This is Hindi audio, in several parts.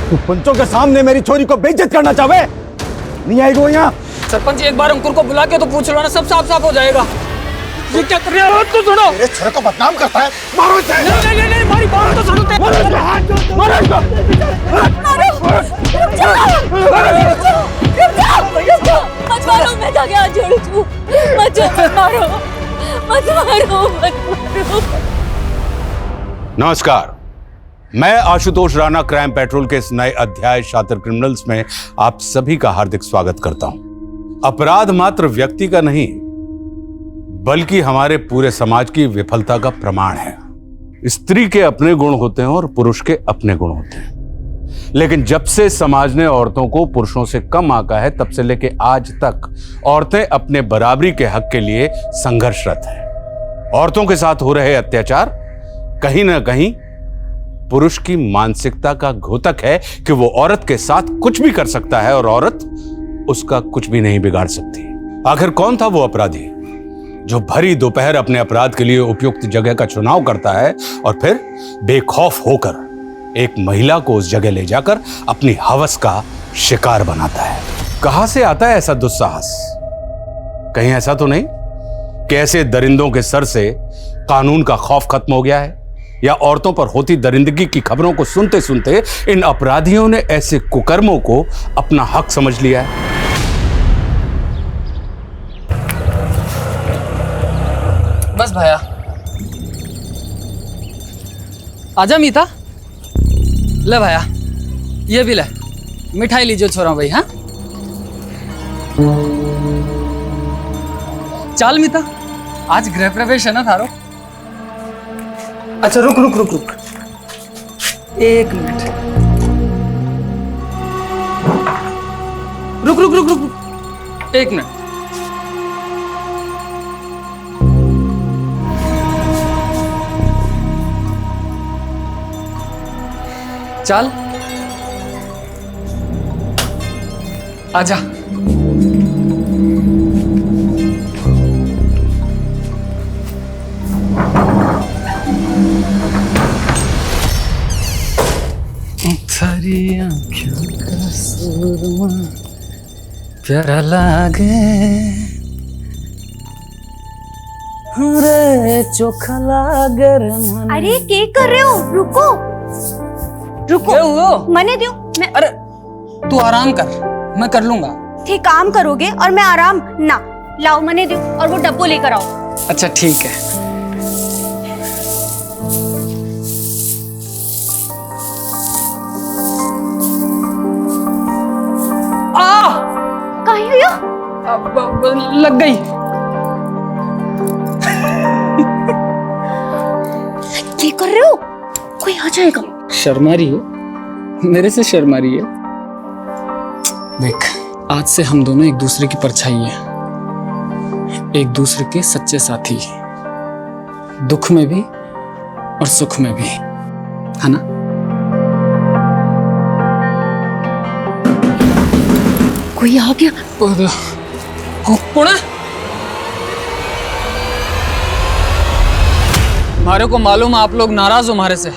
तू पंचों के सामने मेरी छोरी को बेइज्जत करना चाहे? नहीं आएगी वो यहाँ। सरपंच एक बार अंकुर को बुला के तो पूछ लो ना, सब साफ साफ हो जाएगा। ये क्या कर रहे हो? तो सुनो, मेरे छोरे को बदनाम करता है। मारो इसे। नहीं, हमारी बात तो सुनो। मारो इसको, हाथ जोड़, मारो इसको। रुक जाओ, मत मारो, मैं जाके हाथ जोड़ू तू। मत मारो। नमस्कार, मैं आशुतोष राणा क्राइम पेट्रोल के इस नए अध्याय शातिर क्रिमिनल्स में आप सभी का हार्दिक स्वागत करता हूं। अपराध मात्र व्यक्ति का नहीं, बल्कि हमारे पूरे समाज की विफलता का प्रमाण है। स्त्री के अपने गुण होते हैं और पुरुष के अपने गुण होते हैं, लेकिन जब से समाज ने औरतों को पुरुषों से कम आंका है, तब से लेके आज तक औरतें अपने बराबरी के हक के लिए संघर्षरत हैं। औरतों के साथ हो रहे अत्याचार कहीं ना कहीं पुरुष की मानसिकता का घोतक है कि वो औरत के साथ कुछ भी कर सकता है और औरत उसका कुछ भी नहीं बिगाड़ सकती। आखिर कौन था वो अपराधी जो भरी दोपहर अपने अपराध के लिए उपयुक्त जगह का चुनाव करता है और फिर बेखौफ होकर एक महिला को उस जगह ले जाकर अपनी हवस का शिकार बनाता है? कहां से आता है ऐसा दुस्साहस? कहीं ऐसा तो नहीं कि ऐसे दरिंदों के सर से कानून का खौफ खत्म हो गया है, या औरतों पर होती दरिंदगी की खबरों को सुनते सुनते इन अपराधियों ने ऐसे कुकर्मों को अपना हक समझ लिया है? बस भैया, आजा मीता। ले भैया, ये भी ले, मिठाई लीजिए छोरा भाई। हाँ चल मीता, आज गृह प्रवेश है ना थारो? अच्छा रुक रुक रुक रुक, एक मिनट, रुक रुक रुक रुक रुक, एक मिनट। चल आजा। थारी आँखों का सुरमा प्यारा लागे, रे चोखा लागे रे मन। अरे क्या कर रहे हो? रुको रुको, क्या हुआ? मने दियो मैं। अरे तू आराम कर, मैं कर लूंगा। ठीक काम करोगे और मैं आराम ना। लाओ मने दियो और वो डब्बो लेकर आओ। अच्छा ठीक है। कहीं हुई हो? अब लग गई। क्या कर रहे हो? कोई आ जाएगा। शर्मा रही हो? मेरे से शर्मा रही है? देख, आज से हम दोनों एक दूसरे की परछाई हैं, एक दूसरे के सच्चे साथी, दुख में भी और सुख में भी, है ना? कोई आ गया। कौन है? हमारे को मालूम है आप लोग नाराज हो हमारे से,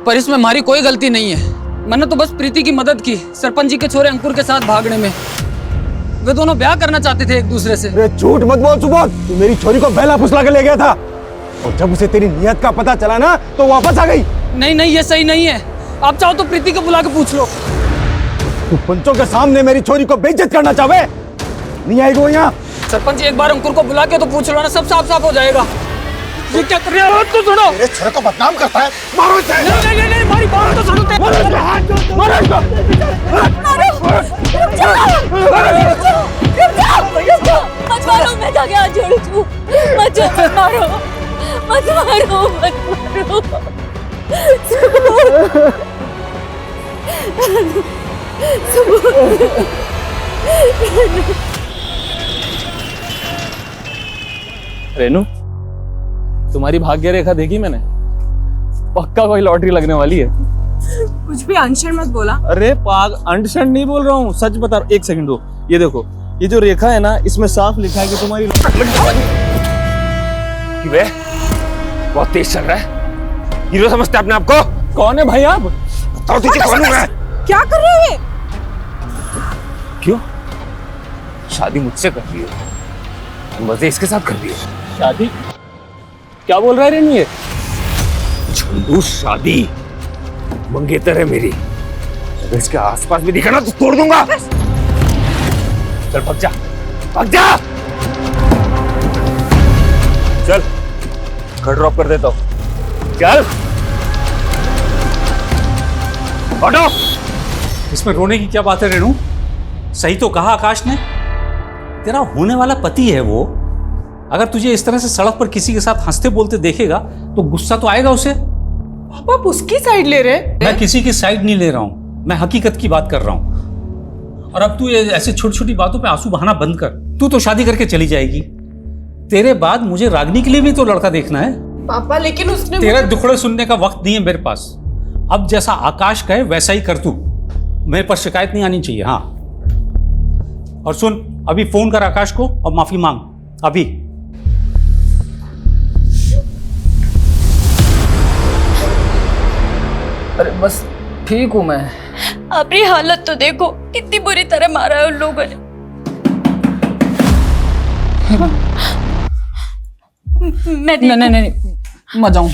पर इसमें हमारी कोई गलती नहीं है। मैंने तो बस प्रीति की मदद की सरपंच जी के छोरे अंकुर के साथ भागने में। वे दोनों ब्याह करना चाहते थे एक दूसरे से। अरे झूठ मत बोल सुबोध, तू मेरी छोरी को बेला फुसला के ले गया था और जब उसे तेरी नियत का पता चला ना तो वापस आ गई। नहीं, ये सही नहीं है। आप चाहो तो प्रीति को बुला के पूछ लो। तू पंचों के सामने मेरी छोरी को बेइज्जत करना चाहे? नहीं आएगी वो यहाँ। सरपंच एक बार अंकुर को बुला के तो पूछ लो ना, सब साफ साफ हो जाएगा। ये क्या कर रहे हो? तो सुनो, मेरे छोरे को बदनाम करता है। मारो इसे। नहीं, हमारी बात तो सुनो। मारो इसको, हाथ जोड़, मारो इसको। रुक जाओ, मत मारो, मैं जाके हाथ जोड़ू तू। मत मारो। रेनू, तुम्हारी भाग्य रेखा देखी मैंने, पक्का कोई लॉटरी लगने वाली है। कुछ भी अनशन मत बोला। अरे अंडरस्टैंड नहीं बोल रहा हूँ, सच बता रहा हूँ। एक सेकंड दो, ये देखो, ये जो रेखा है ना, इसमें साफ लिखा है कि तुम्हारी बहुत तेज चल रहा है। हीरो समझते हैं अपने आप को? कौन है भाई आप? बताओ तुझे कौन है? क्या कर रहे हो ये? क्यों? शादी मुझसे कर रही हो, मजे इसके साथ कर रही हो। शादी? क्या बोल रहा है रेनू ये? झुंडू शादी मंगेतर है मेरी, अगर इसके आसपास भी दिखा ना तो तोड़ दूंगा। चल भाग जा, भाग जा। चल घर ड्रॉप कर देता हूं, चल ऑटो। इसमें रोने की क्या बात है रेणु? सही तो कहा आकाश ने, तेरा होने वाला पति है वो। अगर तुझे इस तरह से सड़क पर किसी के साथ हंसते बोलते देखेगा तो गुस्सा तो आएगा उसे। पापा आप उसकी साइड ले रहे? मैं किसी की साइड नहीं ले रहा हूं, मैं हकीकत की बात कर रहा हूं। और अब तू ये ऐसे छोटी छोटी बातों पे आंसू बहाना बंद कर। तू तो शादी करके चली जाएगी, तेरे बाद मुझे रागनी के लिए भी तो लड़का देखना है। पापा लेकिन उसने तेरा दुखड़े सुनने का वक्त नहीं है मेरे पास। अब जैसा आकाश कहे वैसा ही कर तू, मेरे पर शिकायत नहीं आनी चाहिए। हाँ, और सुन, अभी फोन कर आकाश को और माफी मांग अभी। अरे बस ठीक हूँ मैं। अपनी हालत तो देखो, कितनी बुरी तरह मारा है उन लोगों ने। मैं नहीं नहीं नहीं, मैं जाऊँ।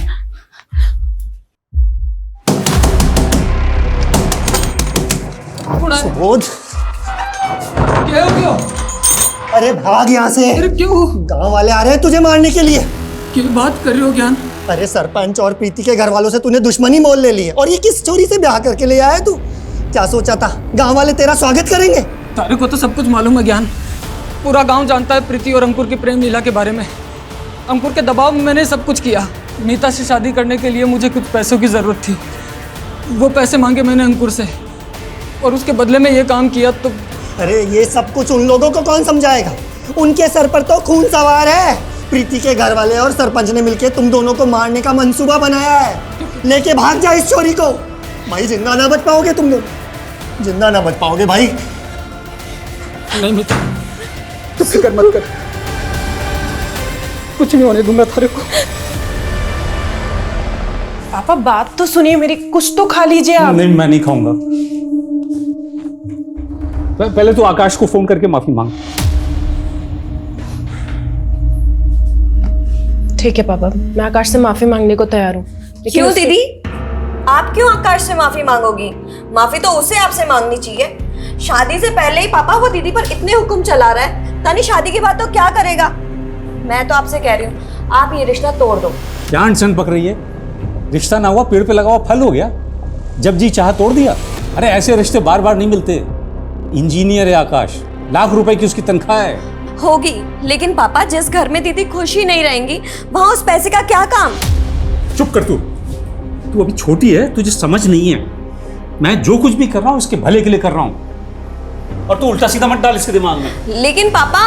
सुबोध, क्या हो गया? अरे भाग यहाँ से। अरे क्यों? गांव वाले आ रहे हैं तुझे मारने के लिए। क्या बात कर रहे हो ज्ञान? अरे सरपंच और प्रीति के घर वालों से तूने दुश्मनी मोल ले ली है, और ये किस चोरी से ब्याह करके ले आया है तू? क्या सोचा था गांव वाले तेरा स्वागत करेंगे? तारे को तो सब कुछ मालूम है ज्ञान। पूरा गांव जानता है प्रीति और अंकुर की प्रेम लीला के बारे में। अंकुर के दबाव में मैंने सब कुछ किया। नीता से शादी करने के लिए मुझे कुछ पैसों की ज़रूरत थी, वो पैसे मांगे मैंने अंकुर से, और उसके बदले में ये काम किया। तो अरे ये सब कुछ उन लोगों को कौन समझाएगा? उनके सर पर तो खून सवार है। प्रीति के घर वाले और सरपंच ने मिलकर तुम दोनों को मारने का मंसूबा बनाया है। लेके भाग जा इस चोरी को। भाई जिंदा ना बच पाओगे तुम लोग, जिंदा ना बच पाओगे भाई। नहीं मित्र, तू फिक्र मत कर, कुछ नहीं होने दूंगा थारे को। पापा बात तो सुनिए मेरी, कुछ तो खा लीजिए आप। नहीं, मैं नहीं खाऊंगा। पहले तो आकाश को फोन करके माफी मांग। ठीक है पापा, मैं आकाश से माफी मांगने को तैयार हूँ। क्यों दीदी, आप क्यों आकाश से माफी मांगोगी? माफी तो उसे आपसे मांगनी चाहिए। शादी से पहले ही पापा वो दीदी पर इतने हुक्म चला रहा है, तानी शादी के बाद तो क्या करेगा? मैं तो आपसे कह रही हूँ, आप ये रिश्ता तोड़ दो। क्या अड़चन पक रही है? रिश्ता ना हुआ, पेड़ पे लगा हुआ फल हो गया। जब जी चाह तोड़ दिया। अरे ऐसे रिश्ते बार बार नहीं मिलते। इंजीनियर है आकाश, लाख रुपए की उसकी तनख्वाह है। होगी, लेकिन पापा जिस घर में दीदी खुश ही नहीं रहेंगी वहां उस पैसे का क्या काम? चुप कर तू अभी छोटी है, तुझे समझ नहीं है। मैं जो कुछ भी कर रहा हूँ इसके भले के लिए कर रहा हूँ, और तू उल्टा सीधा मत डाल इसके दिमाग में। लेकिन पापा,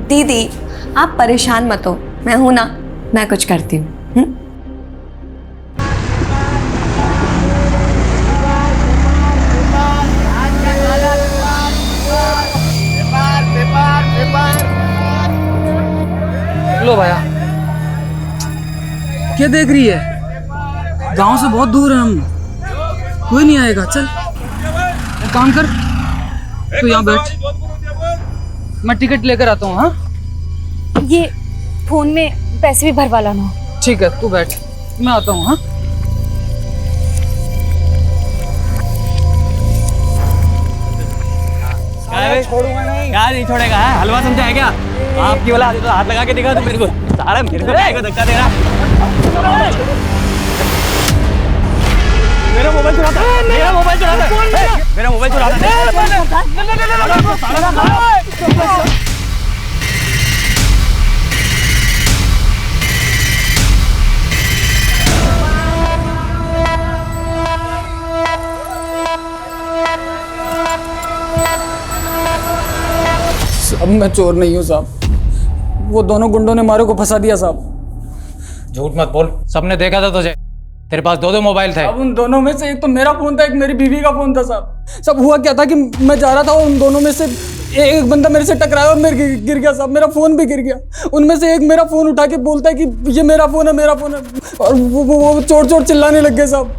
दीदी आप परेशान मत हो, मैं हूं ना, मैं कुछ करती हूँ। लो भैया, क्या देख रही है? गांव से बहुत दूर है हम, कोई नहीं आएगा। चल एक काम कर, तू यहाँ बैठ, मैं टिकट लेकर आता हूँ। हाँ, ये फोन में पैसे भी भरवा लाना। ठीक है, तू बैठ, मैं आता हूँ। हाँ, छोड़ूंगा नहीं। क्या नहीं छोड़ेगा? है हलवा समझा है क्या? आपकी वाला तो हाथ लगा के दिखा तो मेरे को, सारा मेरे को धक्का दे रहा। मेरा मोबाइल चुराता है, मेरा मोबाइल चुराता है, मेरा मोबाइल चुराता है। अब मैं चोर नहीं हूँ साहब, वो दोनों गुंडों ने मारे को फंसा दिया साहब। झूठ मत बोल, सबने देखा था तुझे, तेरे पास दो मोबाइल थे। अब उन दोनों में से एक तो मेरा फोन था, एक मेरी बीवी का फोन था साहब। सब हुआ क्या था कि मैं जा रहा था और उन दोनों में से एक बंदा मेरे से टकराया और मेरे गिर गया साहब, मेरा फ़ोन भी गिर गया। उनमें से एक मेरा फ़ोन उठा के बोलता है कि ये मेरा फ़ोन है, मेरा फ़ोन है, और वो चोट चोट चिल्लाने लग गए साहब।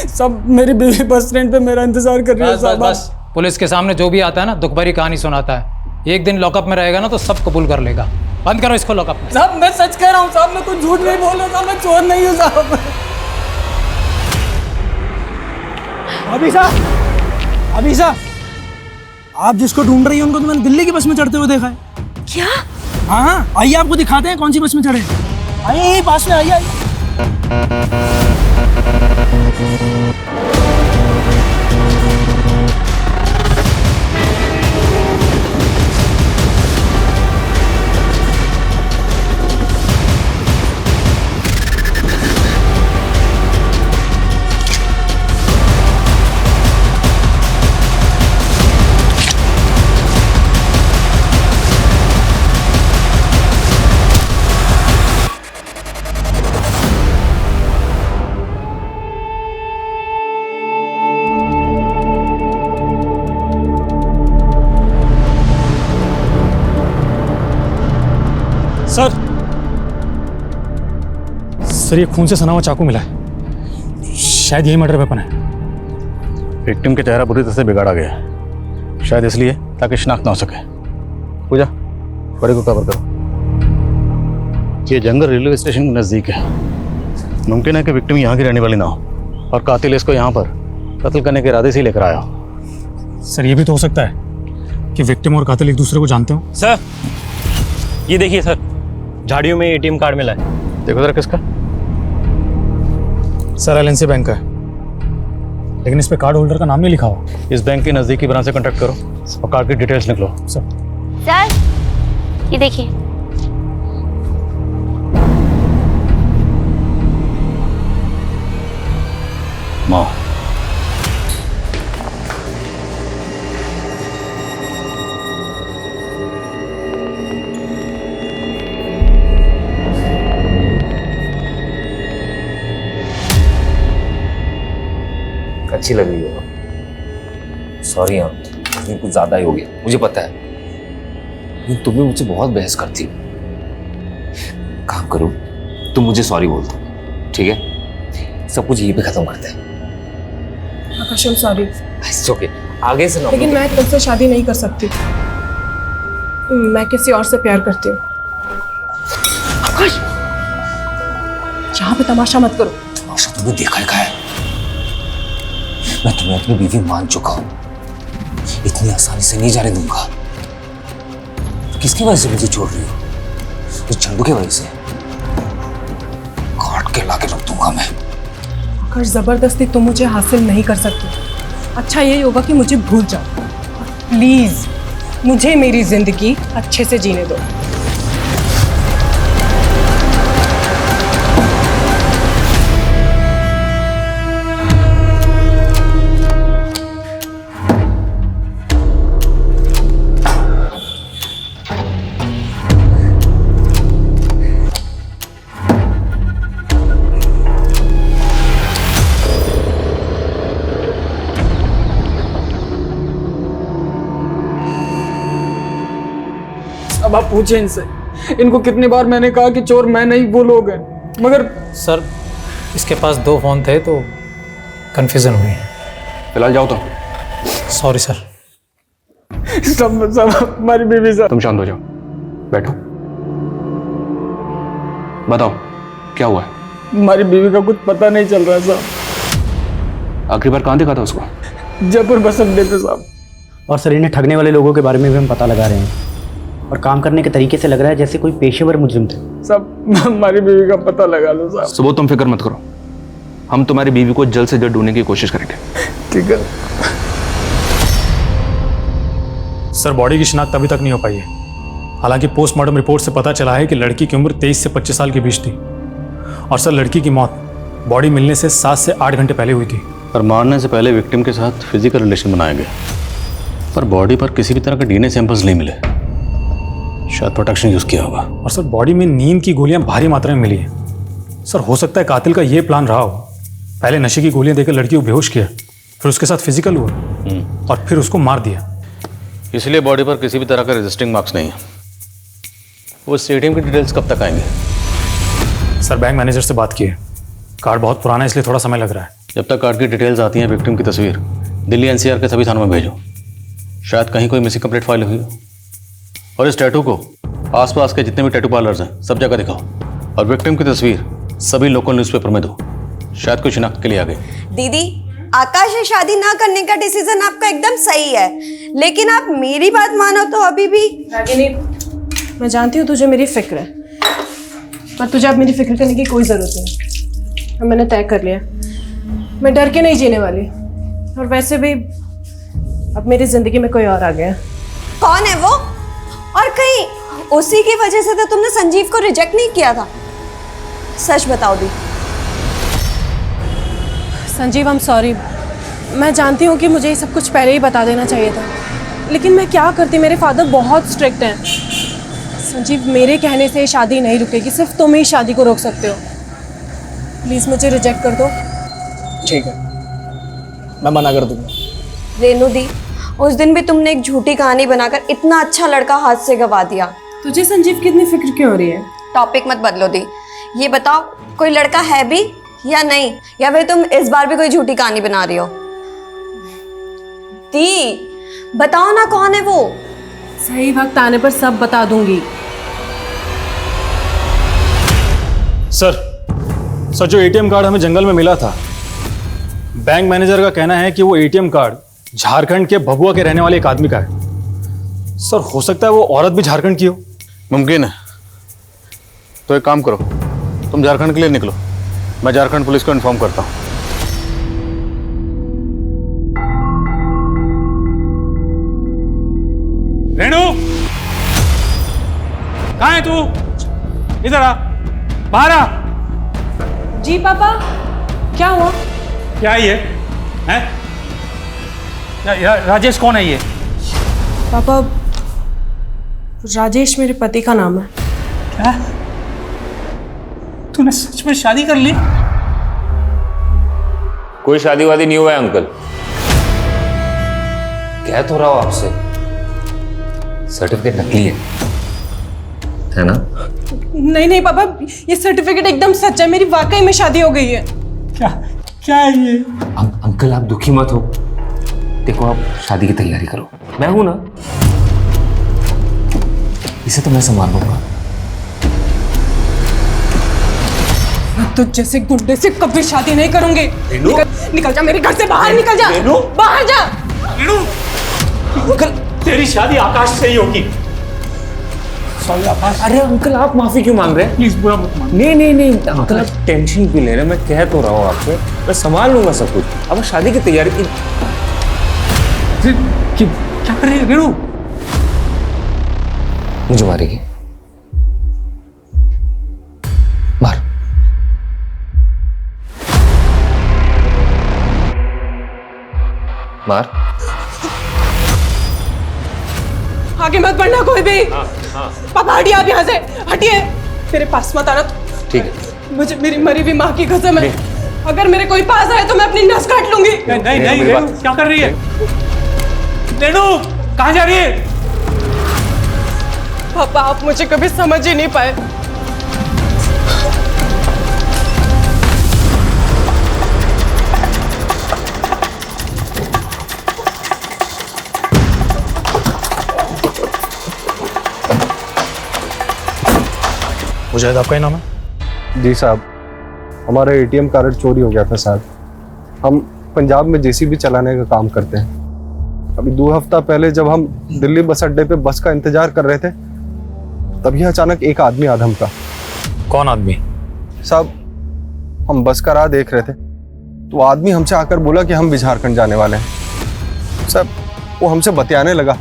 सब मेरी बीवी बस स्टैंड पे मेरा इंतजार कर रही है साहब। बस पुलिस के सामने जो भी आता है ना दुख भरी कहानी सुनाता है। एक दिन लॉकअप में रहेगा ना तो सब कबूल कर लेगा। बंद करो इसको लॉकअप में। साहब मैं सच कह रहा हूँ साहब, मैं कुछ झूठ नहीं बोल रहा साहब, मैं चोर नहीं हूँ साहब। अभी साहब आप जिसको ढूंढ रही हैं उनको तो मैंने दिल्ली की बस में चढ़ते हुए देखा है। क्या? हाँ आइए आपको दिखाते हैं कौन सी बस में चढ़े। आइए पास में आइए। सर ये खून से सना हुआ चाकू मिला है, शायद यही मर्डर वेपन है। विक्टिम का चेहरा बुरी तरह से बिगाड़ा गया है, शायद इसलिए ताकि शिनाख्त ना हो सके। पूजा बड़े को कवर करो। ये जंगल रेलवे स्टेशन के नज़दीक है। मुमकिन है कि विक्टिम यहाँ की रहने वाली ना हो और कातिल इसको यहाँ पर कत्ल करने के इरादे से लेकर आया हो। सर ये भी तो हो सकता है कि विक्टिम और कातिल एक दूसरे को जानते हो। सर ये देखिए सर, झाड़ियों में एटीएम कार्ड मिला है। देखो जरा किसका। सर एलएनसी बैंक का है, लेकिन इस पे कार्ड होल्डर का नाम नहीं लिखा हुआ। इस बैंक के नज़दीकी ब्रांच से कॉन्टैक्ट करो और कार्ड की डिटेल्स निकलो। सर ये देखिए। माँ अच्छी लग रही हो। सॉरी हाँ, कुछ ज्यादा ही हो गया, मुझे पता है। लेकिन तुम भी मुझसे बहुत बहस करती हो। काम करो, तुम मुझे सॉरी बोल दो, ठीक है? सब कुछ यहीं पे खत्म करते हैं। आकाश सॉरी। इट्स ओके, आगे से ना। लेकिन मैं तुमसे शादी नहीं कर सकती, मैं किसी और से प्यार करती हूँ। आकाश यहाँ पे तमाशा मत करो। तमाशा तुमने देखा है, मैं तुम्हें अपनी बीवी मान चुका हूं, इतनी आसानी से नहीं जाने दूंगा। किसकी वजह से मुझे छोड़ रही हो? उस चंदू की वजह से। काट के लाके रख दूंगा मैं। आकाश जबरदस्ती तुम मुझे हासिल नहीं कर सकते। अच्छा यही होगा कि मुझे भूल जाओ। प्लीज मुझे मेरी जिंदगी अच्छे से जीने दो। अब आप पूछे इनसे, इनको कितनी बार मैंने कहा कि चोर मैं नहीं वो लोग हैं, मगर सर इसके पास 2 फोन थे तो कंफ्यूजन हुई। फिलहाल जाओ तो। Sorry sir. सब हमारी बीवी साहब। तुम शांत हो जाओ, बैठो, बताओ क्या हुआ है? हमारी बीवी का कुछ पता नहीं चल रहा साहब। आखिरी बार कहाँ देखा था उसको? जयपुर बस अड्डे पे साहब। और सर इन्हें ठगने वाले लोगों के बारे में भी हम पता लगा रहे हैं और काम करने के तरीके से लग रहा है जैसे कोई पेशेवर मुजरिम थे। सब हमारी बीवी का पता लगा लो साहब। सुबह तुम फिक्र मत करो, हम तुम्हारी बीवी को जल्द से जल्द ढूंढने की कोशिश करेंगे। ठीक है सर बॉडी की शिनाख्त अभी तक नहीं हो पाई है। हालांकि पोस्टमार्टम रिपोर्ट से पता चला है कि लड़की की उम्र 23 से 25 साल के बीच थी और सर लड़की की मौत बॉडी मिलने से 7 से 8 घंटे पहले हुई थी। पर मारने से पहले विक्टिम के साथ फिजिकल रिलेशन बनाए गए, पर बॉडी पर किसी भी तरह के डीएनए सैंपल्स नहीं मिले। शायद प्रोटेक्शन यूज किया होगा। और सर बॉडी में नींद की गोलियां भारी मात्रा में मिली हैं। सर हो सकता है कातिल का ये प्लान रहा हो, पहले नशे की गोलियां देकर लड़की को बेहोश किया, फिर उसके साथ फिजिकल हुआ और फिर उसको मार दिया। इसलिए बॉडी पर किसी भी तरह का रजिस्टरिंग मार्क्स नहीं है। वो एटीएम की डिटेल्स कब तक आएंगे? सर बैंक मैनेजर से बात की है, कार्ड बहुत पुराना है इसलिए थोड़ा समय लग रहा है। जब तक कार्ड की डिटेल्स आती हैं, विक्टिम की तस्वीर दिल्ली एनसीआर के सभी थानों में भेजो। शायद कहीं कोई मिसिंग कंप्लेंट फाइल हुई हो। और इस टैटू को आसपास के जितने भी टैटू पार्लर्स हैं सब जगह दिखाओ। और विक्टिम की तस्वीर सभी लोकल न्यूज़पेपर में दो। शायद कोई शिनाख्त के लिए आ गई। दीदी, आकाश से शादी ना करने का डिसीजन आपका एकदम सही है, लेकिन आप मेरी बात मानो तो अभी भी। रागिनी, मैं जानती हूँ तुझे मेरी फिक्र है, पर तुझे अब मेरी फिक्र करने की कोई ज़रूरत नहीं। अब मैंने तय कर लिया, मैं डर के नहीं जीने वाली। और वैसे भी अब मेरी ज़िंदगी में कोई और आ गया। कौन है वो? और कहीं उसी की वजह से तो तुमने संजीव को रिजेक्ट नहीं किया था? सच बताओ दी। Sanjeev, I am sorry. मैं जानती हूँ कि मुझे ये सब कुछ पहले ही बता देना चाहिए था, लेकिन मैं क्या करती, मेरे फादर बहुत स्ट्रिक्ट हैं। संजीव, मेरे कहने से शादी नहीं रुकेगी, सिर्फ तुम ही शादी को रोक सकते हो। प्लीज़ मुझे रिजेक्ट कर दो। ठीक है, मैं मना कर दूंगा। रेनू दी, उस दिन भी तुमने एक झूठी कहानी बनाकर इतना अच्छा लड़का हाथ से गवा दिया। तुझे संजीव की इतनी फिक्र क्यों हो रही है? टॉपिक मत बदलो दी। ये बताओ, कोई लड़का है भी या नहीं, या फिर तुम इस बार भी कोई झूठी कहानी बना रही हो? दी, बताओ ना कौन है वो। सही वक्त आने पर सब बता दूंगी। सर जो एटीएम कार्ड हमें जंगल में मिला था, बैंक मैनेजर का कहना है कि वो एटीएम कार्ड झारखंड के भभुआ के रहने वाले एक आदमी का है। सर हो सकता है वो औरत भी झारखंड की हो। मुमकिन है। तो एक काम करो, तुम झारखंड के लिए निकलो, मैं झारखंड पुलिस को इन्फॉर्म करता हूँ। रेणु, कहाँ है तू? इधर आ, बाहर आ। जी पापा, क्या हुआ? क्या है ये? हैं? राजेश कौन है ये? पापा, राजेश मेरे पति का नाम है। क्या? तूने सच में शादी कर ली? कोई शादी वादी नहीं हुआ है अंकल। कह तो रहा हूं आपसे, सर्टिफिकेट नकली है ना? नहीं पापा, ये सर्टिफिकेट एकदम सच है, मेरी वाकई में शादी हो गई है। क्या है ये? अंकल आप दुखी मत हो, देखो आप शादी की तैयारी करो, मैं हूं ना, इसे तो मैं संभाल लूंगा। तुझ जैसे गुंडे से कभी शादी नहीं करूंगी। निकल जा मेरे घर से बाहर, निकल जा बाहर जा। अंकल, तेरी शादी आकाश से ही होगी। सॉरी आकाश। अरे अंकल आप माफी क्यों मांग रहे हैं? प्लीज बुरा मत मान। नहीं अंकल आप टेंशन क्यों ले रहे हैं? मैं कह तो रहा हूँ आपसे, मैं संभाल लूंगा सब कुछ। अब शादी की तैयारी की क्या कर रहे हैं रेणु? मुझे मारेगी? मार। मार। आगे मत बढ़ना कोई भी। पापा हटिए आप यहाँ से, हटिए, मेरे पास मत आना। ठीक है, मुझे मेरी मरी हुई माँ की कसम है, अगर मेरे कोई पास आए तो मैं अपनी नस काट लूंगी। नहीं रेणु, क्या कर रही है? रेणु, कहाँ जा रही है? पापा आप मुझे कभी समझ ही नहीं पाए। मुझे आपका ही नाम है? जी साहब, हमारा एटीएम कार्ड चोरी हो गया था साहब। हम पंजाब में जेसीबी चलाने का काम करते हैं। अभी 2 हफ्ता पहले जब हम दिल्ली बस अड्डे पे बस का इंतजार कर रहे थे, तभी अचानक एक आदमी आधम का। कौन आदमी? साहब, हम बस का राह देख रहे थे तो आदमी हमसे आकर बोला कि हम भी झारखंड जाने वाले हैं। साहब, वो हमसे बतियाने लगा।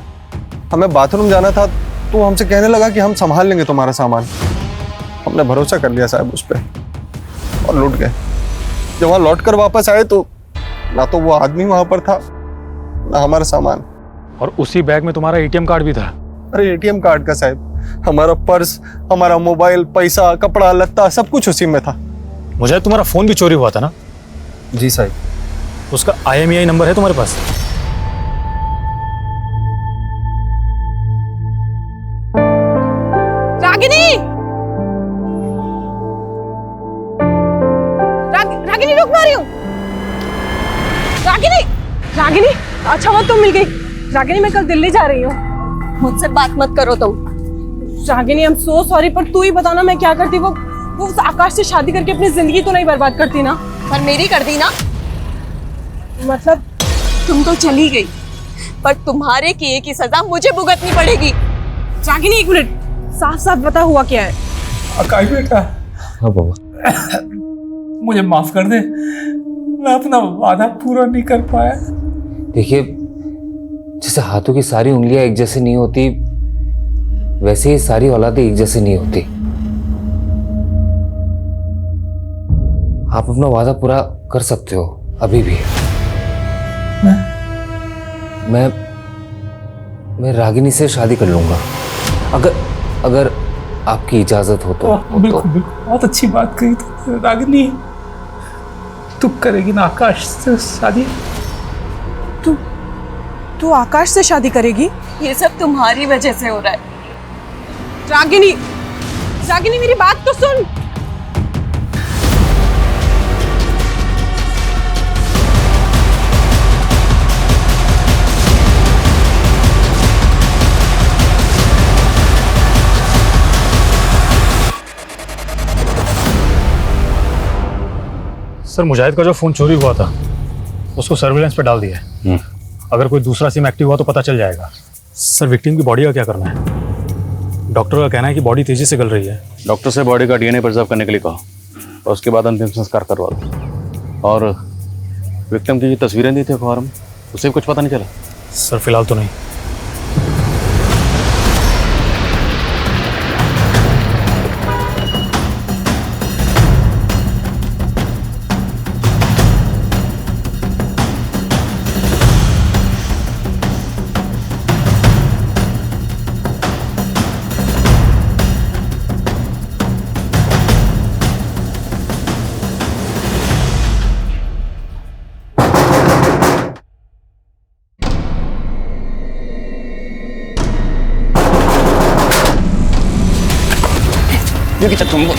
हमें बाथरूम जाना था तो हमसे कहने लगा कि हम संभाल लेंगे तुम्हारा सामान। हमने भरोसा कर लिया साहब उस पर और लौट गए। जब वहाँ लौट कर वापस आए तो ना तो वो आदमी वहां पर था, ना हमारा सामान। और उसी बैग में तुम्हारा एटीएम कार्ड भी था? अरे एटीएम कार्ड का साहब, हमारा पर्स, हमारा मोबाइल, पैसा, कपड़ा लत्ता सब कुछ उसी में था। मुझे तुम्हारा फोन भी चोरी हुआ था ना? जी साहब। उसका IMEI नंबर है तुम्हारे पास? रागिनी रुक ना रही हूँ। रागिनी, रागिनी, अच्छा वो तुम मिल गई। रागिनी मैं कल दिल्ली जा रही हूँ। मुझसे बात मत करो तुम। Ragini I am so sorry, पर तू ही बताना मैं क्या करती। वो उस आकाश से शादी करके अपनी जिंदगी तो नहीं बर्बाद करती ना? पर मेरी कर दी ना। मतलब तुम तो चली गई, पर तुम्हारे किए की सजा मुझे भुगतनी पड़ेगी। रागिनी एक मिनट, साफ साफ बता हुआ क्या है? आकाश बेटा, हाँ बाबा, मुझे माफ कर दे, मैं अपना वादा पूरा नहीं कर पाया। देखिए, जैसे हाथों की सारी उंगलियां एक जैसी नहीं होती, वैसे ही सारी औलादें एक जैसी नहीं होती। आप अपना वादा पूरा कर सकते हो अभी भी। मैं रागिनी से शादी कर लूंगा, अगर आपकी इजाजत हो तो। बिल्कुल बिल्कुल, बहुत अच्छी बात कही तो। रागिनी, तू करेगी ना आकाश से शादी? तू आकाश से शादी करेगी? ये सब तुम्हारी वजह से हो रहा है। रागिनी, रागिनी मेरी बात तो सुन। सर, मुजाहिद का जो फ़ोन चोरी हुआ था उसको सर्विलेंस पे डाल दिया है। अगर कोई दूसरा सिम एक्टिव हुआ तो पता चल जाएगा। सर, विक्टिम की बॉडी का क्या करना है? डॉक्टर का कहना है कि बॉडी तेजी से गल रही है। डॉक्टर से बॉडी का डीएनए प्रिजर्व करने के लिए कहा और उसके बाद अंतिम संस्कार करवा दो। और विक्टिम की तस्वीरें दी थी अखबार में, उसे भी कुछ पता नहीं चला? सर, फिलहाल तो नहीं। 여기 자 정보.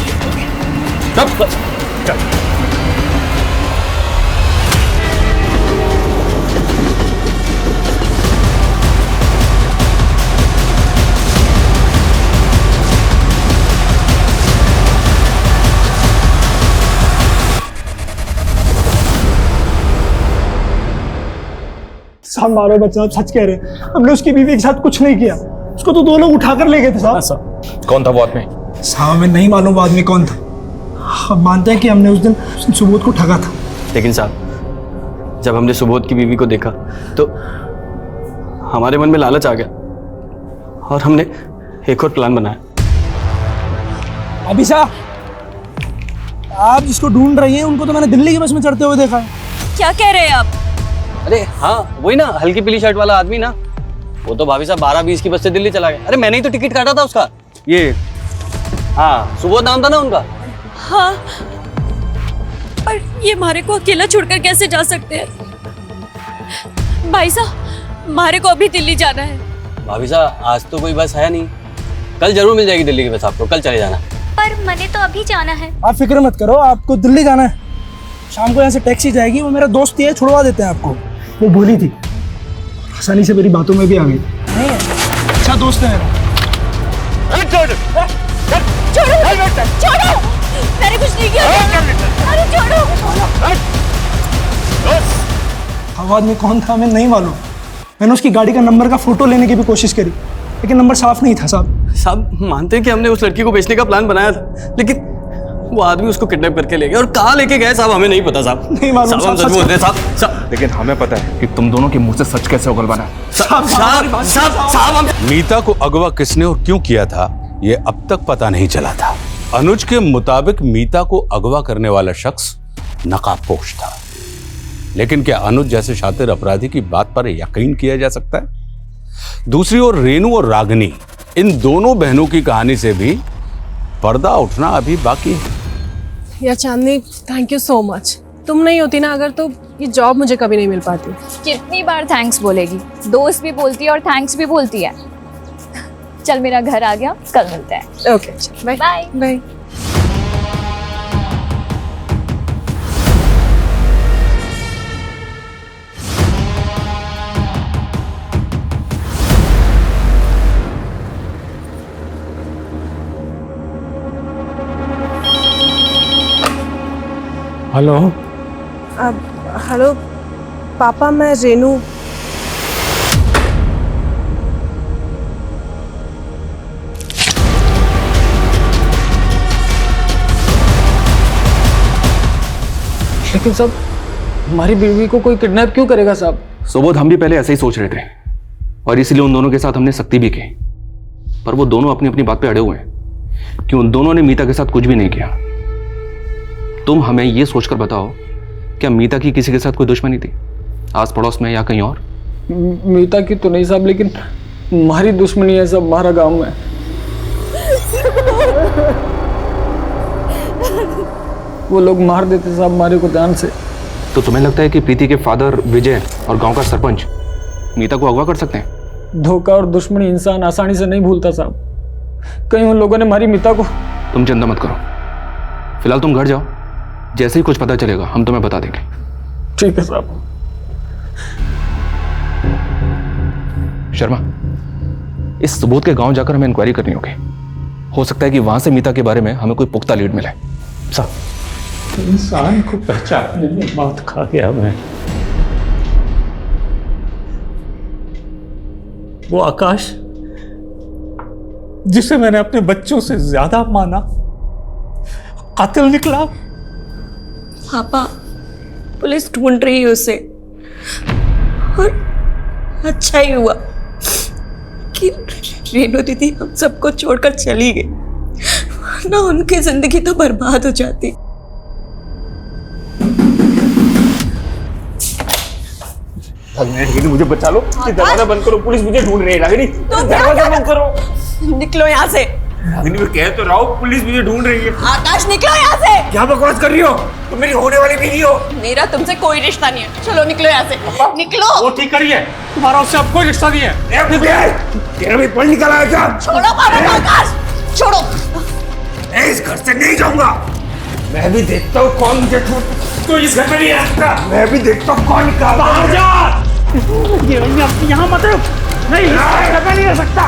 साहब मारो बच्चा, आप सच कह रहे हैं। हमने उसकी बीवी के साथ कुछ नहीं किया। उसको तो 2 लोग उठाकर ले गए थे साहब। कौन था वो आदमी? साहब हमें नहीं मालूम वो आदमी कौन था। हम मानते हैं कि हमने उस दिन सुबोध को ठगा था। लेकिन साहब, जब हमने सुबोध की बीवी को देखा तो हमारे मन में लालच आ गया और हमने एक और प्लान बनाया। अभी साहब, आप जिसको ढूंढ रही हैं उनको तो मैंने दिल्ली की बस में चढ़ते हुए देखा है। क्या कह रहे हैं आप? अरे हाँ, वही ना हल्की पीली शर्ट वाला आदमी ना। वो तो भाभी साहब 12:20 की बस से दिल्ली चला गया। अरे मैंने ही तो टिकट काटा था उसका। ये हाँ, सुबोध नाम था ना उनका। हाँ, पर ये मारे को अकेला छोड़कर कैसे जा सकते हैं? भाई साहब, मारे को अभी दिल्ली जाना है। भाभी साहब, आज तो कोई बस है नहीं, कल जरूर मिल जाएगी दिल्ली की बस आपको। कल चले जाना। पर मैंने तो अभी जाना है। आप फिक्र मत करो, आपको दिल्ली जाना है। शाम को यहाँ से टैक्सी जाएगी, वो मेरा दोस्त ही है, छुड़वा देते हैं आपको। वो बोली थी, आसानी से मेरी बातों में भी आ गई। नहीं है, अच्छा दोस्त है मेरा। छोड़ो, मैंने कुछ नहीं किया। अरे छोड़ो। वो आदमी कौन था हमें नहीं मालूम। मैंने उसकी गाड़ी का नंबर का फोटो लेने की भी कोशिश करी, लेकिन नंबर साफ नहीं था साहब। साहब मानते हैं कि हमने उस लड़की को बेचने का प्लान बनाया था, लेकिन वो आदमी उसको किडनैप करके ले गया। और कहाँ लेके गए साहब हमें नहीं पता साहब। नहीं मालूम साहब, हम सच बोल रहे हैं साहब। लेकिन हमें पता है कि तुम दोनों के मुंह से सच कैसे उगलवाना है। साहब, मीता को अगवा किसने और क्यों किया था, ये अब तक पता नहीं चला था। अनुज के मुताबिक मीता को अगवा करने वाला शख्स नकाबपोश था, लेकिन क्या अनुज जैसे शातिर अपराधी की बात पर यकीन किया जा सकता है? दूसरी ओर रेनू और रागिनी, इन दोनों बहनों की कहानी से भी पर्दा उठना अभी बाकी है। यार चांदनी, थैंक यू सो मच। तुम नहीं होती ना अगर, तो ये जॉब मुझे कभी नहीं मिल पाती। कितनी बार थैंक्स बोलेगी? दोस्त भी बोलती है और थैंक्स भी बोलती है। चल मेरा घर आ गया, कल मिलते हैं। Okay, bye bye bye. Hello. Hello पापा, मैं रेनू। लेकिन साहब, हमारी बीवी को कोई किडनैप क्यों करेगा साहब? सुबोध, हम भी पहले ऐसे ही सोच रहे थे और इसीलिए उन दोनों के साथ हमने सख्ती भी की, पर वो दोनों अपनी अपनी बात पे अड़े हुए हैं कि उन दोनों ने मीता के साथ कुछ भी नहीं किया। तुम हमें ये सोचकर बताओ, क्या मीता की किसी के साथ कोई दुश्मनी थी, आस पड़ोस में या कहीं और? मीता की तो नहीं साहब, लेकिन हमारी दुश्मनी है सब हमारा गांव में। वो लोग मार देते साहब हमारे को जान से। तो तुम्हें लगता है कि प्रीति के फादर विजय और गांव का सरपंच मीता को अगवा कर सकते हैं? धोखा और दुश्मनी इंसान आसानी से नहीं भूलता साहब। कहीं उन लोगों ने हमारी मीता को। तुम चिंता मत करो, फिलहाल तुम घर जाओ, जैसे ही कुछ पता चलेगा हम तुम्हें बता देंगे। ठीक है साहब। शर्मा, इस सुबोध के गांव जाकर हमें इंक्वायरी करनी होगी। हो सकता है कि वहां से मीता के बारे में हमें कोई पुख्ता लीड मिले। साहब, इंसान को पहचानने में मौत खा गया मैं। वो आकाश जिसे मैंने अपने बच्चों से ज्यादा माना, कातिल निकला। पापा, पुलिस ढूंढ रही है उसे, और अच्छा ही हुआ कि रेनू दीदी हम सबको छोड़कर चली गई, वरना उनकी जिंदगी तो बर्बाद हो जाती। मुझे बचा लो, दरवाजा बंद करो, पुलिस मुझे ढूंढ रही है। रागिनी, दरवाजा बंद करो। निकलो यहाँ से। रागिनी, मैं कह तो रहा हूँ, पुलिस मुझे ढूंढ रही है। आकाश, निकलो यहाँ से। क्या बकवास कर रही हो? तुम मेरी होने वाली बीवी हो। मेरा तुमसे कोई रिश्ता नहीं है, चलो निकलो यहाँ से। निकलो। वो ठीक करिए, तुम्हारा उससे अब कोई रिश्ता नहीं है। तेरा भी पढ़ निकला है क्या? छोड़ो पापा को, आकाश छोड़ो। मैं इस घर से नहीं जाऊंगा। मैं भी देखता हूँ कौन मुझे तो इस घर में नहीं रखता। मैं भी देखता हूँ कौन निकालता। बाहर जा। यहाँ मत रुक। नहीं, नहीं रह सकता।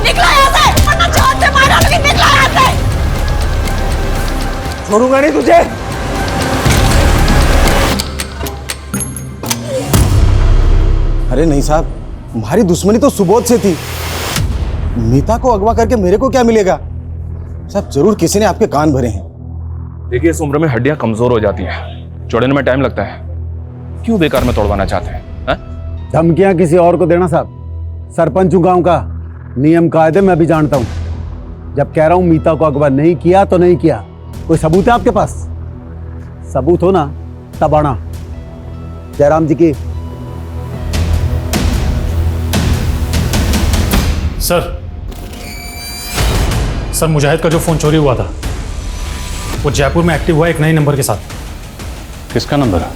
निकलो यहाँ से, वरना जान से मार डालूंगी। निकलो यहाँ से। छोड़ूंगा नहीं तुझे। अरे नहीं साहब, हमारी दुश्मनी तो सुबोध से थी। मीता को अगवा करके मेरे को क्या मिलेगा? साहब, जरूर किसी ने आपके कान भरे हैं। देखिए, इस उम्र में हड्डियां कमजोर हो जाती हैं, जोड़ने में टाइम लगता है। क्यों बेकार में तोड़वाना चाहते हैं? धमकियां किसी और को देना साहब। सरपंच हूं गांव का, नियम कायदे मैं भी जानता हूं। जब कह रहा हूं मीता को अगवा नहीं किया तो नहीं किया। कोई सबूत है आपके पास? सबूत हो ना तब आना। जयराम जी की। सर, मुजाहिद का जो फोन चोरी हुआ था वो जयपुर में एक्टिव हुआ एक नए नंबर के साथ। किसका नंबर है?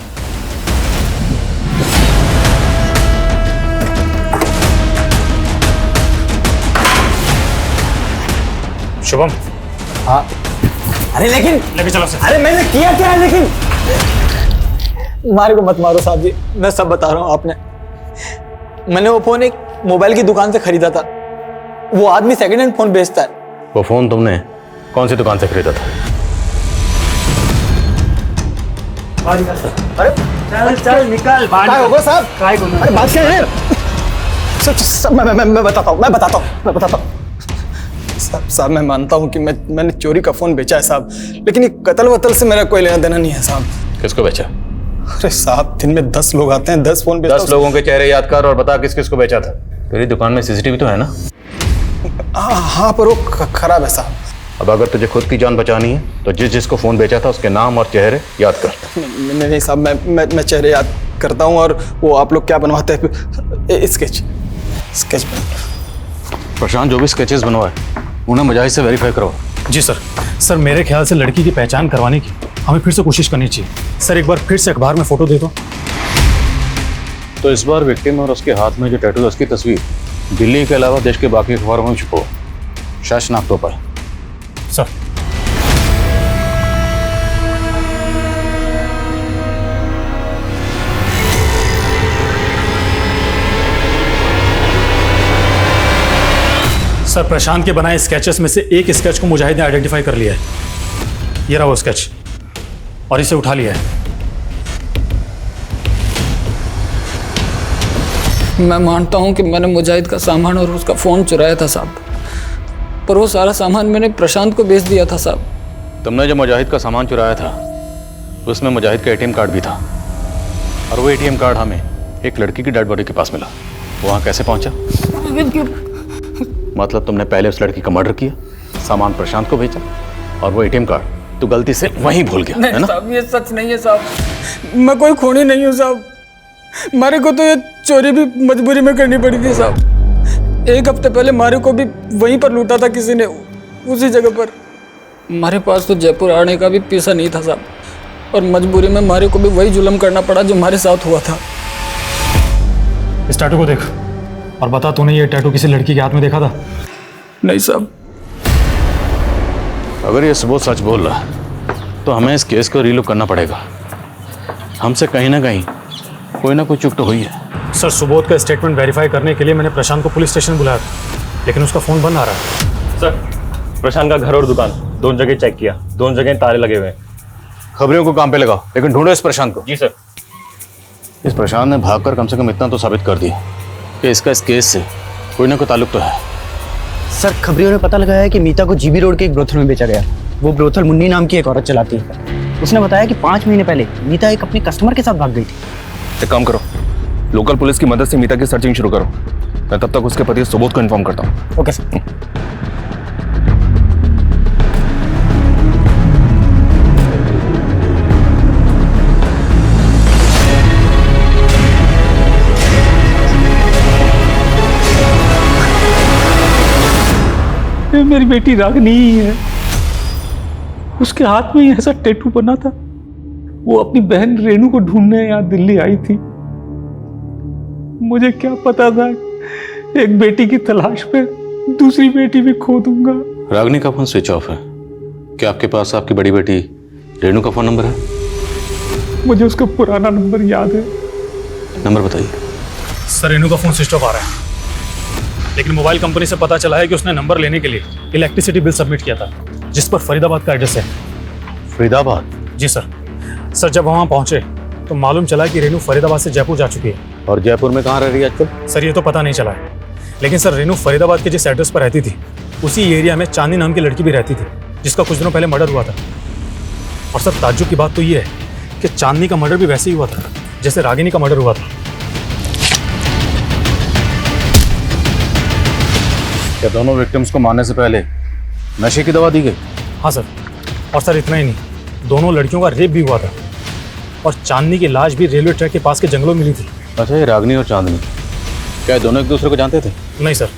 शुभम। हाँ। अरे लेकिन लेके चलो सर। अरे मैंने किया क्या है? लेकिन मारे को मत मारो साहब जी, मैं सब बता रहा हूँ। आपने मैंने वो फोन एक मोबाइल की दुकान से खरीदा था। वो आदमी सेकंड हैंड फोन बेचता है। वो फोन तुमने कौन सी दुकान से खरीदा था? अरे चल निकल। क्या होगा साहब? अरे बात क्या है? मैं बताता हूँ। साहब मैं मानता हूँ कि मैंने चोरी का फोन बेचा है साहब, लेकिन ये कत्ल वतल से मेरा कोई लेना देना नहीं है साहब। किसको बेचा? अरे साहब, दिन में 10 लोग आते हैं, 10 फोन बेचता हूं। 10 लोगों के चेहरे याद कर और बता किस किस को बेचा था। तेरी दुकान में सीसीटीवी तो है ना? हाँ, पर वो खराब है साहब। अब अगर तुझे खुद की जान बचानी है तो जिसको फोन बेचा था उसके नाम और चेहरे याद कर। नहीं साहब, मैं चेहरे याद करता हूँ। और वो आप लोग क्या बनवाते हैं? स्केच प्रशांत, जो भी स्केचेस बनवाए उन्हें मुजाहिद से वेरीफाई करो। जी सर, मेरे ख्याल से लड़की की पहचान करवाने की हमें फिर से कोशिश करनी चाहिए। सर, एक बार फिर से अखबार में फोटो दे दो। तो इस बार विक्टिम और उसके हाथ में जो टैटू है उसकी तस्वीर दिल्ली के अलावा देश के बाकी अखबारों में छुपो, शायद शनाख्त हो पाए। सर। सर, प्रशांत के बनाए स्केचेस में से एक स्केच को मुजाहिद ने आइडेंटिफाई कर लिया है। ये रहा वो स्केच, और इसे उठा लिया है। मैं मानता हूँ कि मैंने मुजाहिद का सामान और उसका फ़ोन चुराया था साहब, पर वो सारा सामान मैंने प्रशांत को बेच दिया था साहब। तुमने जो मुजाहिद का सामान चुराया था उसमें मुजाहिद का एटीएम कार्ड भी था, और वो एटीएम कार्ड हमें एक लड़की की डेड बॉडी के पास मिला। वहाँ कैसे पहुँचा? मतलब तुमने पहले उस लड़की का मर्डर किया, सामान प्रशांत को भेजा, और वो एटीएम कार्ड तू गलती से वहीं भूल गया, है ना? साहब ये सच नहीं है साहब, मैं कोई खूनी नहीं हूँ साहब। मारे को तो ये चोरी भी मजबूरी में करनी पड़ी थी साहब। एक हफ्ते पहले मारे को भी वहीं पर लूटा था किसी ने, उसी जगह पर। हमारे पास तो जयपुर आने का भी पैसा नहीं था साहब, और मजबूरी में मारे को भी वही जुल्म करना पड़ा जो हमारे साथ हुआ था। इस टैटू को देख और बता, तूने ये टैटू किसी लड़की के हाथ में देखा था? नहीं साहब। अगर ये सुबोध सच बोल रहा है तो हमें इस केस को रीलुक करना पड़ेगा। हमसे कहीं ना कहीं कोई ना कोई चूक तो हुई है। सर, सुबोध का स्टेटमेंट वेरीफाई करने के लिए मैंने प्रशांत को पुलिस स्टेशन बुलाया था, लेकिन उसका फ़ोन बंद आ रहा है। सर, प्रशांत का घर और दुकान दोनों जगह चेक किया, दोनों जगह ताले लगे हुए हैं। खबरियों को काम पे लगाओ, लेकिन ढूंढो इस प्रशांत को। जी सर। इस प्रशांत ने भागकर कम से कम इतना तो साबित कर दिया कि इसका इस केस से कोई ना कोई ताल्लुक तो है। सर, खबरियों ने पता लगाया है कि मीता को जीबी रोड के एक ब्रोथल में बेचा गया। वो ब्रोथल मुन्नी नाम की एक औरत चलाती है। उसने बताया कि 5 महीने पहले मीता एक अपने कस्टमर के साथ भाग गई थी। एक काम करो, लोकल पुलिस की मदद से मीता की सर्चिंग शुरू करो। मैं तब तक उसके पति सुबोध को इन्फॉर्म करता हूँ। Okay sir. मेरी बेटी रागनी ही है, उसके हाथ में ही ऐसा टैटू बना था। वो अपनी बहन रेनू को ढूंढने यहाँ दिल्ली आई थी। मुझे क्या पता था एक बेटी की तलाश में दूसरी बेटी भी खो दूंगा। रागनी का फोन स्विच ऑफ है। क्या आपके पास आपकी बड़ी बेटी रेनू का फोन नंबर है? मुझे उसका पुराना नंबर याद है। नंबर बताइए। सर, रेनू का फोन स्विच ऑफ आ रहा है, लेकिन मोबाइल कंपनी से पता चला है कि उसने नंबर लेने के लिए इलेक्ट्रिसिटी बिल सबमिट किया था, जिस पर फरीदाबाद का एड्रेस है। फरीदाबाद? जी सर। सर, जब वहाँ पहुँचे तो मालूम चला कि रेनू फरीदाबाद से जयपुर जा चुकी है। और जयपुर में कहाँ रह रही है आजकल? सर, ये तो पता नहीं चला है, लेकिन सर रेनू फरीदाबाद के जिस एड्रेस पर रहती थी उसी एरिया में चांदनी नाम की लड़की भी रहती थी, जिसका कुछ दिनों पहले मर्डर हुआ था। और सर, ताज्जुब की बात तो ये है कि चांदनी का मर्डर भी वैसे ही हुआ था जैसे रागिनी का मर्डर हुआ था। क्या दोनों विक्टिम्स को मारने से पहले नशे की दवा दी गई? हाँ सर। और सर, इतना ही नहीं, दोनों लड़कियों का रेप भी हुआ था, और चांदनी की लाश भी रेलवे ट्रैक के पास के जंगलों में मिली थी। अच्छा, ये रागनी और चांदनी क्या दोनों एक दूसरे को जानते थे? नहीं सर,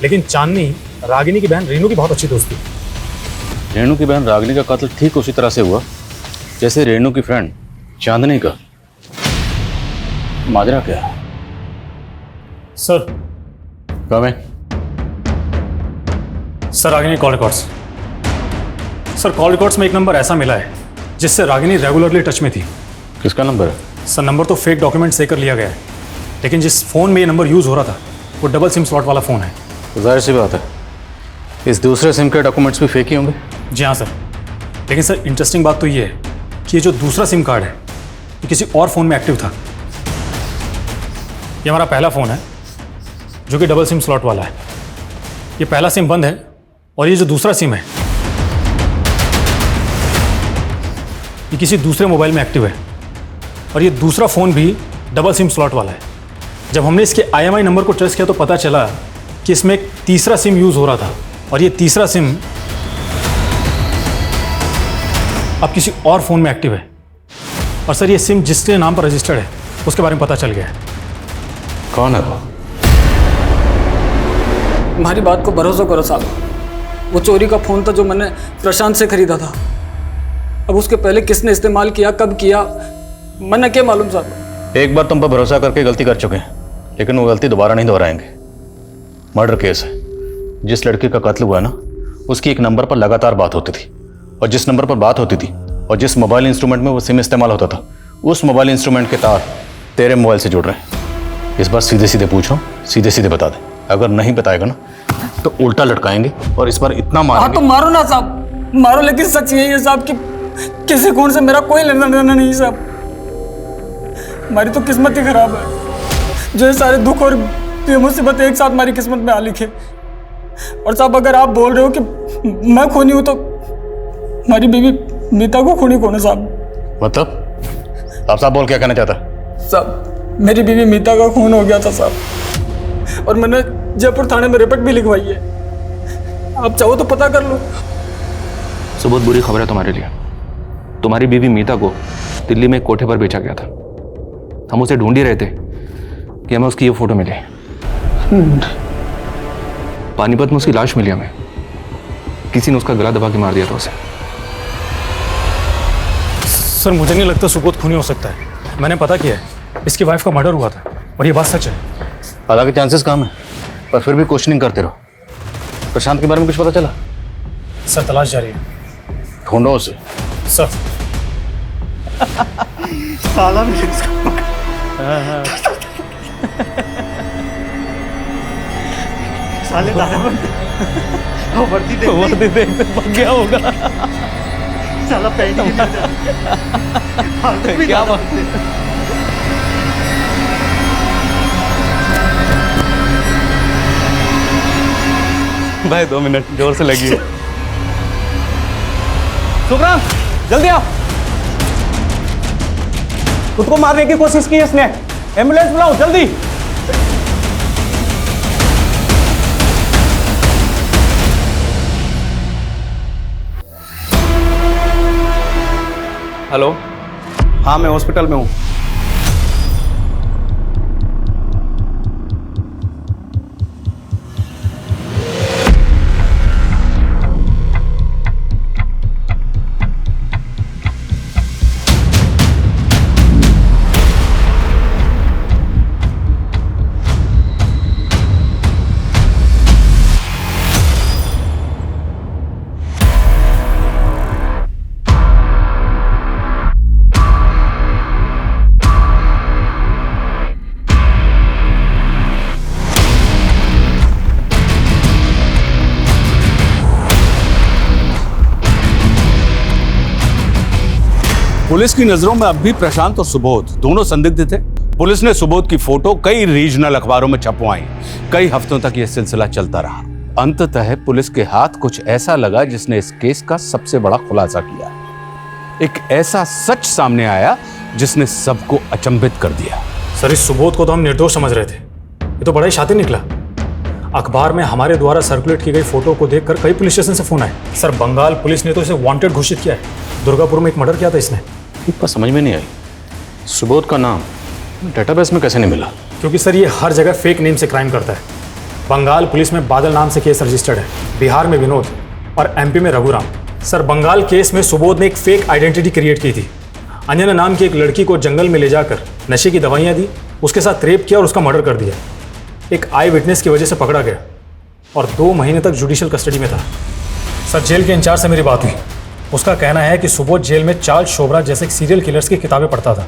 लेकिन चांदनी रागिनी की बहन रेनू की बहुत अच्छी दोस्त थी। रेनू की बहन रागनी का कत्ल ठीक उसी तरह से हुआ जैसे रेनू की फ्रेंड चांदनी का। माजरा क्या है? सर, कम है sir, Ragini call records. Sir, call records में एक नंबर ऐसा मिला है जिससे रागिनी रेगुलरली टच में थी। किसका नंबर है? सर, नंबर तो फेक डॉक्यूमेंट से कर लिया गया है, लेकिन जिस फ़ोन में ये नंबर यूज़ हो रहा था वो डबल सिम स्लॉट वाला फ़ोन है। तो जाहिर सी बात है इस दूसरे सिम के डॉक्यूमेंट्स भी फेक ही होंगे। जी हाँ सर, लेकिन सर इंटरेस्टिंग बात तो ये है कि ये जो दूसरा सिम कार्ड है ये किसी और फ़ोन में एक्टिव था। ये हमारा पहला फ़ोन है जो कि डबल सिम स्लॉट वाला है। ये पहला सिम बंद है, और ये जो दूसरा सिम है ये किसी दूसरे मोबाइल में एक्टिव है, और ये दूसरा फ़ोन भी डबल सिम स्लॉट वाला है। जब हमने इसके IMI नंबर को ट्रेस किया तो पता चला कि इसमें एक तीसरा सिम यूज़ हो रहा था, और ये तीसरा सिम अब किसी और फ़ोन में एक्टिव है। और सर, ये सिम जिसके नाम पर रजिस्टर्ड है उसके बारे में पता चल गया है। कौन है वो? हमारी बात को भरोसा करो साहब, वो चोरी का फ़ोन था जो मैंने प्रशांत से खरीदा था। अब उसके पहले किसने इस्तेमाल किया, कब किया, मैंने क्या मालूम साहब। एक बार तुम पर भरोसा करके गलती कर चुके हैं, लेकिन वो गलती दोबारा नहीं दोहराएंगे। मर्डर केस है। जिस लड़की का कत्ल हुआ ना, उसकी एक नंबर पर लगातार बात होती थी, और जिस नंबर पर बात होती थी और जिस मोबाइल इंस्ट्रूमेंट में वो सिम इस्तेमाल होता था, उस मोबाइल इंस्ट्रूमेंट के तार तेरे मोबाइल से जुड़ रहे हैं। इस बार सीधे सीधे पूछो, सीधे सीधे बता दे। अगर नहीं बताएगा ना तो उल्टा लटकाएंगे, और इस बार इतना मारेंगे। हाँ तो मारो ना साहब, मारो, लेकिन सच यही है साहब कि किसी खून से मेरा कोई लेना देना नहीं साहब। हमारी तो किस्मत ही खराब है, जो ये सारे दुख और ये मुसीबत एक साथ हमारी किस्मत में आ लिखे। और साहब अगर आप बोल रहे हो कि मैं खूनी हूं तो हमारी बीवी मीता को खूनी कौन है साहब? मतलब आप साहब बोल क्या कहना चाहता? साहब मेरी बीवी मीता का खून हो गया था साहब, और मैंने जयपुर थाने में रिपोर्ट भी लिखवाई है। आप चाहो तो पता कर लो। तो बहुत बुरी खबर है तुम्हारे लिए। तुम्हारी बीवी मीता को दिल्ली में एक कोठे पर बेचा गया था। हम उसे ढूंढ ही रहे थे कि हमें उसकी ये फोटो मिली। पानीपत में उसकी लाश मिली हमें। किसी ने उसका गला दबा के मार दिया था उसे। सर मुझे नहीं लगता सुबोध खूनी हो सकता है। मैंने पता किया है, इसकी वाइफ का मर्डर हुआ था और ये बात सच है। हालांकि चांसेस कम है, पर फिर भी क्वेश्चनिंग करते रहो। प्रशांत के बारे में कुछ पता चला? सर तलाश जारी है। ढूंढो उसे। सर साला भी साले वर्दी देख पक गया होगा। साला पैंट क्या बात है। भाई 2 मिनट जोर से लगी है। सुखराम जल्दी आओ। खुद को मारने की कोशिश की इसने। एम्बुलेंस बुलाओ जल्दी। हेलो, हाँ मैं हॉस्पिटल में हूँ। पुलिस की नजरों में अब भी प्रशांत और सुबोध दोनों संदिग्ध थे। पुलिस ने सुबोध की फोटो कई रीजनल अखबारों में छपवाई। कई हफ्तों तक यह सिलसिला चलता रहा। अंततः पुलिस के हाथ कुछ ऐसा लगा जिसने इस केस का सबसे बड़ा खुलासा किया। एक ऐसा सच सामने आया जिसने सबको अचंभित कर दिया। सर इस सुबोध को तो हम निर्दोष समझ रहे थे, ये तो बड़ा ही शातिर निकला। अखबार में हमारे द्वारा सर्कुलेट की गई फोटो को देखकर कई पुलिस स्टेशन से फोन आए। सर बंगाल पुलिस ने तो इसे वांटेड घोषित किया है। दुर्गापुर में एक मर्डर किया था इसने। पर समझ में नहीं आई, सुबोध का नाम डेटाबेस में कैसे नहीं मिला? क्योंकि सर ये हर जगह फेक नेम से क्राइम करता है। बंगाल पुलिस में बादल नाम से केस रजिस्टर्ड है, बिहार में विनोद और एमपी में रघुराम। सर बंगाल केस में सुबोध ने एक फेक आइडेंटिटी क्रिएट की थी। अंजना नाम की एक लड़की को जंगल में ले जाकर नशे की दवाइयाँ दी, उसके साथ रेप किया और उसका मर्डर कर दिया। एक आई विटनेस की वजह से पकड़ा गया और 2 महीने तक जुडिशियल कस्टडी में था। सर जेल के इंचार्ज से मेरी बात हुई। उसका कहना है कि सुबोध जेल में चार्ल्स शोभरा जैसे सीरियल किलर्स की किताबें पढ़ता था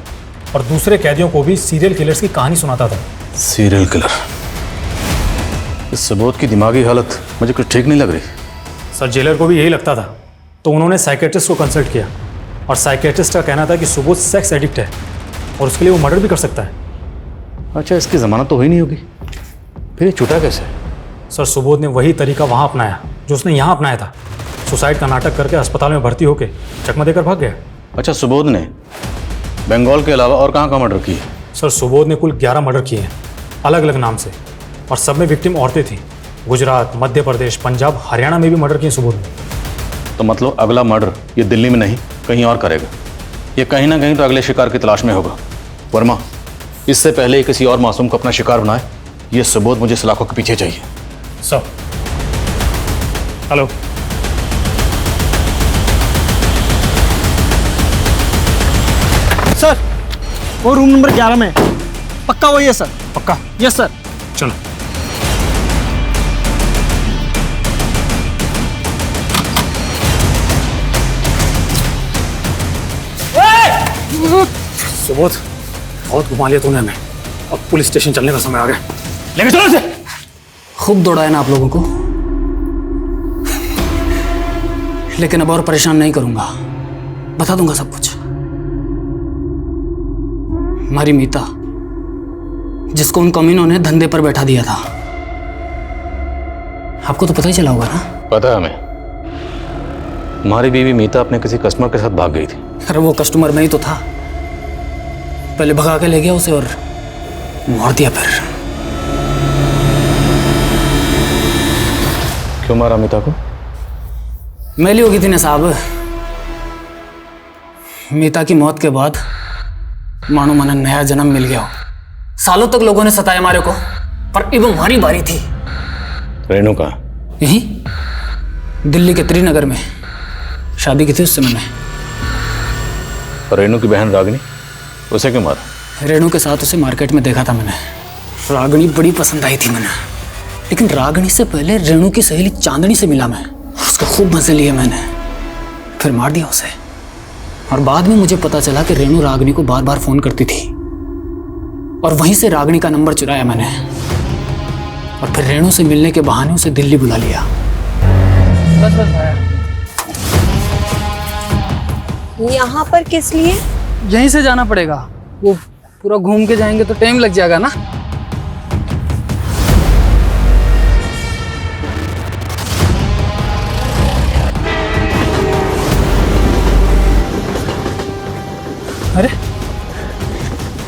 और दूसरे कैदियों को भी सीरियल किलर्स की कहानी सुनाता था। Serial killer? इस सुबोध की दिमागी हालत मुझे कुछ ठीक नहीं लग रही। सर जेलर को भी यही लगता था, तो उन्होंने साइकेट्रिस्ट को कंसल्ट किया और साइकेट्रिस्ट का कहना था कि सुबोध सेक्स एडिक्ट है और उसके लिए वो मर्डर भी कर सकता है। अच्छा इसकी जमानत तो हुई नहीं होगी, फिर ये छूटा कैसे? सर सुबोध ने वही तरीका वहाँ अपनाया जो उसने यहाँ अपनाया था। सुसाइड का नाटक करके अस्पताल में भर्ती होकर चकमा देकर भाग गया। अच्छा सुबोध ने बंगाल के अलावा और कहाँ मर्डर किए? सर सुबोध ने कुल 11 मर्डर किए हैं अलग अलग नाम से, और सब में विक्टिम औरतें थी। गुजरात, मध्य प्रदेश, पंजाब, हरियाणा में भी मर्डर किए सुबोध ने। तो मतलब अगला मर्डर ये दिल्ली में नहीं कहीं और करेगा। ये कहीं ना कहीं तो अगले शिकार की तलाश में होगा। वर्मा इससे पहले ही किसी और मासूम को अपना शिकार बनाए, ये सुबोध मुझे सलाखों के पीछे चाहिए। सर हेलो, सर वो रूम नंबर 11 में पक्का वही है सर? पक्का? Yes sir. चलो। सुबोध बहुत घुमा लिया तूने हमें, अब पुलिस स्टेशन चलने का समय आ गया। लेके चलो इसे। खूब दौड़ाया ना आप लोगों को, लेकिन अब और परेशान नहीं करूंगा, बता दूंगा सब कुछ। हमारी मीता, जिसको उन कमीनों ने धंधे पर बैठा दिया था, आपको तो पता ही चला होगा ना? पता है हमें। हमारी बीवी मीता अपने किसी कस्टमर के साथ भाग गई थी। अरे वो कस्टमर में ही तो था, पहले भगा के ले गया उसे और मार दिया। फिर क्यों मारा मीता को? मैली हो गई थी ना साहब। मीता की मौत के बाद मानो मन नया जन्म मिल गया हो। सालों तक लोगों ने सताया हमारे को, पर अब हमारी बारी थी। रेणु कहाँ? यहीं दिल्ली के त्रिनगर में शादी की थी उससे मैंने। रेणु की बहन रागिनी, उसे क्यों मारा? रेणु के साथ उसे मार्केट में देखा था मैंने। रागिनी बड़ी पसंद आई थी मैंने, लेकिन रागिनी से पहले रेणु की सहेली चांदनी से मिला मैं। उसके खूब मजे लिए मैंने, फिर मार दिया उसे। और बाद में मुझे पता चला कि रेणु रागिनी को बार बार फोन करती थी, और वहीं से रागिनी का नंबर चुराया मैंने, और फिर रेणु से मिलने के बहाने उसे दिल्ली बुला लिया। बस बस भाया। यहाँ पर किस लिए? यहीं से जाना पड़ेगा, वो पूरा घूम के जाएंगे तो टाइम लग जाएगा ना। अरे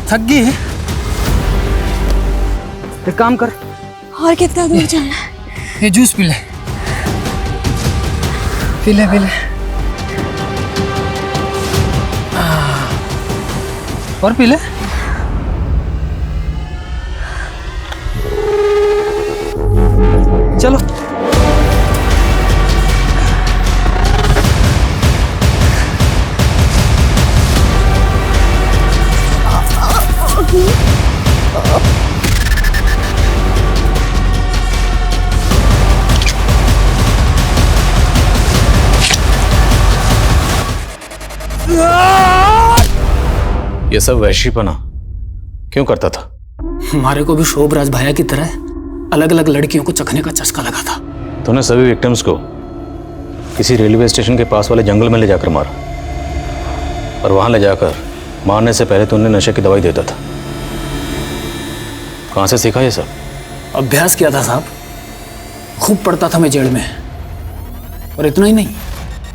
थक गई है, एक काम कर। और कितना दूर जाना है? ये जूस पी ले, पी ले, पी ले। और पी ले। चलो ये सब वैश्यपना क्यों करता था? हमारे को भी शोभराज भाया की तरह अलग अलग लड़कियों को चखने का चस्का लगा था। तूने सभी विक्टिम्स को किसी रेलवे स्टेशन के पास वाले जंगल में ले जाकर मारा, और वहां ले जाकर मारने से पहले तूने नशे की दवाई देता था। कहां से सीखा ये सब? अभ्यास किया था साहब, खूब पढ़ता था मैं जेल में। और इतना ही नहीं,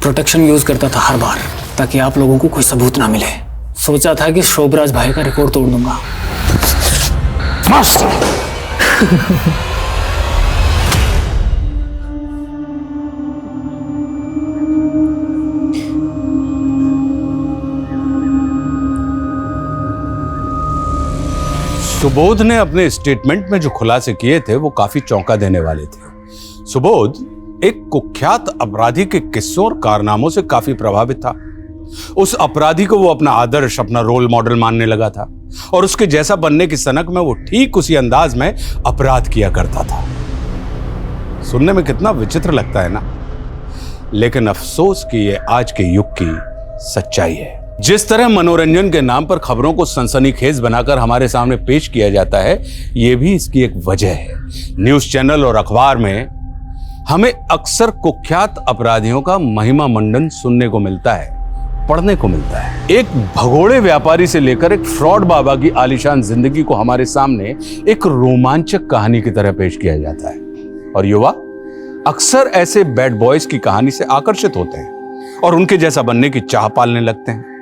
प्रोटेक्शन यूज करता था हर बार, ताकि आप लोगों को कोई सबूत ना मिले। सोचा था कि शोभराज भाई का रिकॉर्ड तोड़ दूंगा। मस्त। सुबोध ने अपने स्टेटमेंट में जो खुलासे किए थे वो काफी चौंका देने वाले थे। सुबोध एक कुख्यात अपराधी के किस्सों और कारनामों से काफी प्रभावित था। उस अपराधी को वो अपना आदर्श, अपना रोल मॉडल मानने लगा था, और उसके जैसा बनने की सनक में वो ठीक उसी अंदाज में अपराध किया करता था। सुनने में कितना विचित्र लगता है ना, लेकिन अफसोस कि ये आज के युग की सच्चाई है। जिस तरह मनोरंजन के नाम पर खबरों को सनसनीखेज बनाकर हमारे सामने पेश किया जाता है, ये भी इसकी एक वजह है। न्यूज चैनल और अखबार में हमें अक्सर कुख्यात अपराधियों का महिमा मंडन सुनने को मिलता है, पढ़ने को मिलता है। एक भगोड़े व्यापारी से लेकर एक फ्रॉड बाबा की आलीशान जिंदगी को हमारे सामने एक रोमांचक कहानी की तरह पेश किया जाता है, और युवा अक्सर ऐसे बैड बॉयज की कहानी से आकर्षित होते हैं और उनके जैसा बनने की चाह पालने लगते हैं।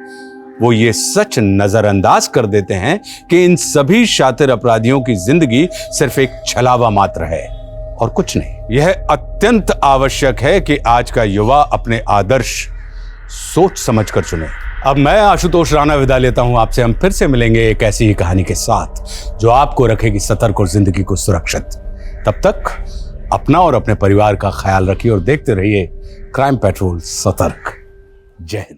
वो ये सच नजरअंदाज कर देते हैं कि इन सभी शातिर अपराधियों की जिंदगी सिर्फ एक छलावा मात्र है और कुछ नहीं। यह अत्यंत आवश्यक है कि आज का युवा अपने आदर्श सोच समझ कर चुने। अब मैं आशुतोष राणा विदा लेता हूं आपसे। हम फिर से मिलेंगे एक ऐसी ही कहानी के साथ जो आपको रखेगी सतर्क और जिंदगी को सुरक्षित। तब तक अपना और अपने परिवार का ख्याल रखिए और देखते रहिए क्राइम पेट्रोल सतर्क। जय हिंद।